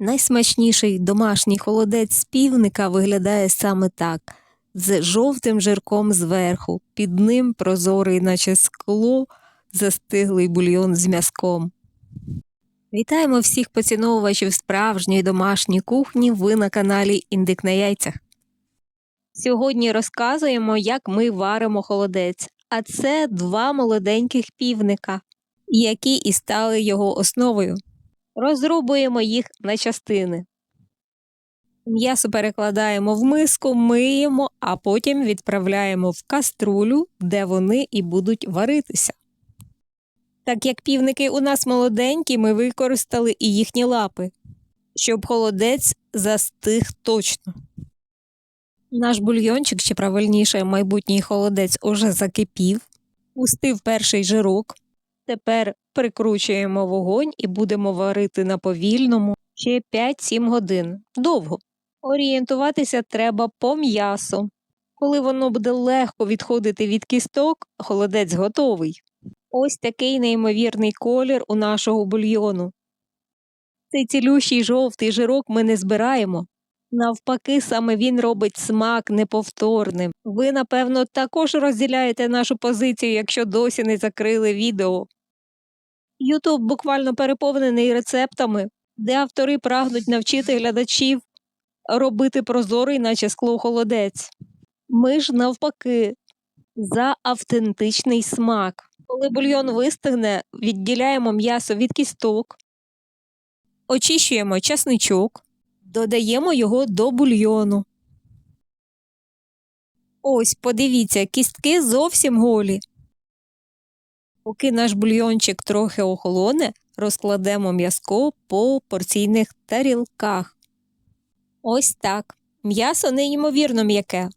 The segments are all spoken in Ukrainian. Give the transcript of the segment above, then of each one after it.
Найсмачніший домашній холодець з півника виглядає саме так – з жовтим жирком зверху, під ним прозорий, наче скло, застиглий бульйон з м'язком. Вітаємо всіх поціновувачів справжньої домашньої кухні, ви на каналі Індик на яйцях. Сьогодні розказуємо, як ми варимо холодець, а це 2 молоденьких півника, які і стали його основою. Розрубуємо їх на частини. М'ясо перекладаємо в миску, миємо, а потім відправляємо в каструлю, де вони і будуть варитися. Так як півники у нас молоденькі, ми використали і їхні лапи, щоб холодець застиг точно. Наш бульйончик, чи правильніше майбутній холодець, уже закипів, пустив перший жирок. Тепер прикручуємо вогонь і будемо варити на повільному ще 5-7 годин. Довго. Орієнтуватися треба по м'ясу. Коли воно буде легко відходити від кісток, холодець готовий. Ось такий неймовірний колір у нашого бульйону. Цей цілющий жовтий жирок ми не збираємо. Навпаки, саме він робить смак неповторним. Ви, напевно, також розділяєте нашу позицію, якщо досі не закрили відео. YouTube буквально переповнений рецептами, де автори прагнуть навчити глядачів робити прозорий, наче скло, холодець. Ми ж, навпаки, за автентичний смак. Коли бульйон вистигне, відділяємо м'ясо від кісток, очищуємо часничок, додаємо його до бульйону. Ось, подивіться, кістки зовсім голі. Поки наш бульйончик трохи охолоне, розкладемо м'яско по порційних тарілках. Ось так. М'ясо неймовірно м'яке.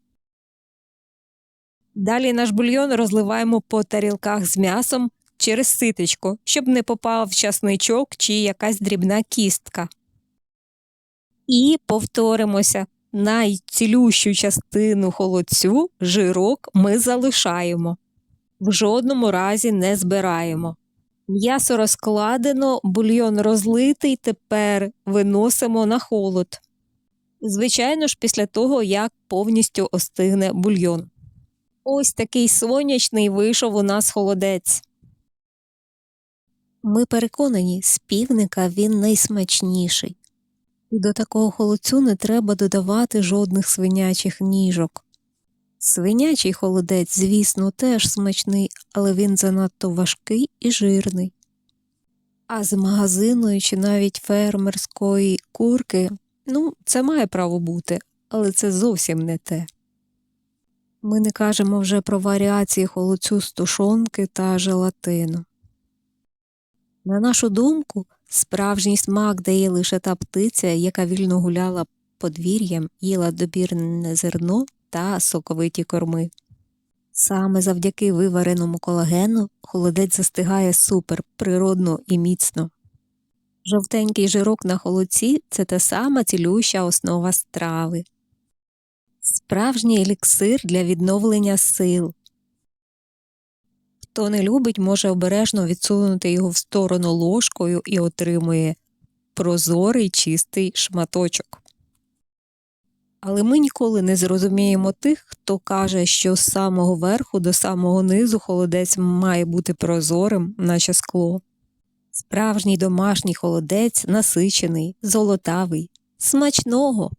Далі наш бульйон розливаємо по тарілках з м'ясом через ситечко, щоб не попав часничок чи якась дрібна кістка. І повторимося, найцілющу частину холодцю, жирок, ми залишаємо. В жодному разі не збираємо. М'ясо розкладено, бульйон розлитий, тепер виносимо на холод. Звичайно ж, після того, як повністю остигне бульйон. Ось такий сонячний вийшов у нас холодець. Ми переконані, з півника він найсмачніший. І до такого холодцю не треба додавати жодних свинячих ніжок. Свинячий холодець, звісно, теж смачний, але він занадто важкий і жирний. А з магазинної чи навіть фермерської курки, це має право бути, але це зовсім не те. Ми не кажемо вже про варіації холодцю з тушонки та желатину. На нашу думку, справжній смак дає лише та птиця, яка вільно гуляла подвір'ям, їла добірне зерно та соковиті корми. Саме завдяки вивареному колагену холодець застигає супер, природно і міцно. Жовтенький жирок на холодці – це та сама цілюща основа страви. Справжній еліксир для відновлення сил. Хто не любить, може обережно відсунути його в сторону ложкою і отримує прозорий чистий шматочок. Але ми ніколи не зрозуміємо тих, хто каже, що з самого верху до самого низу холодець має бути прозорим, наче скло. Справжній домашній холодець насичений, золотавий, смачного.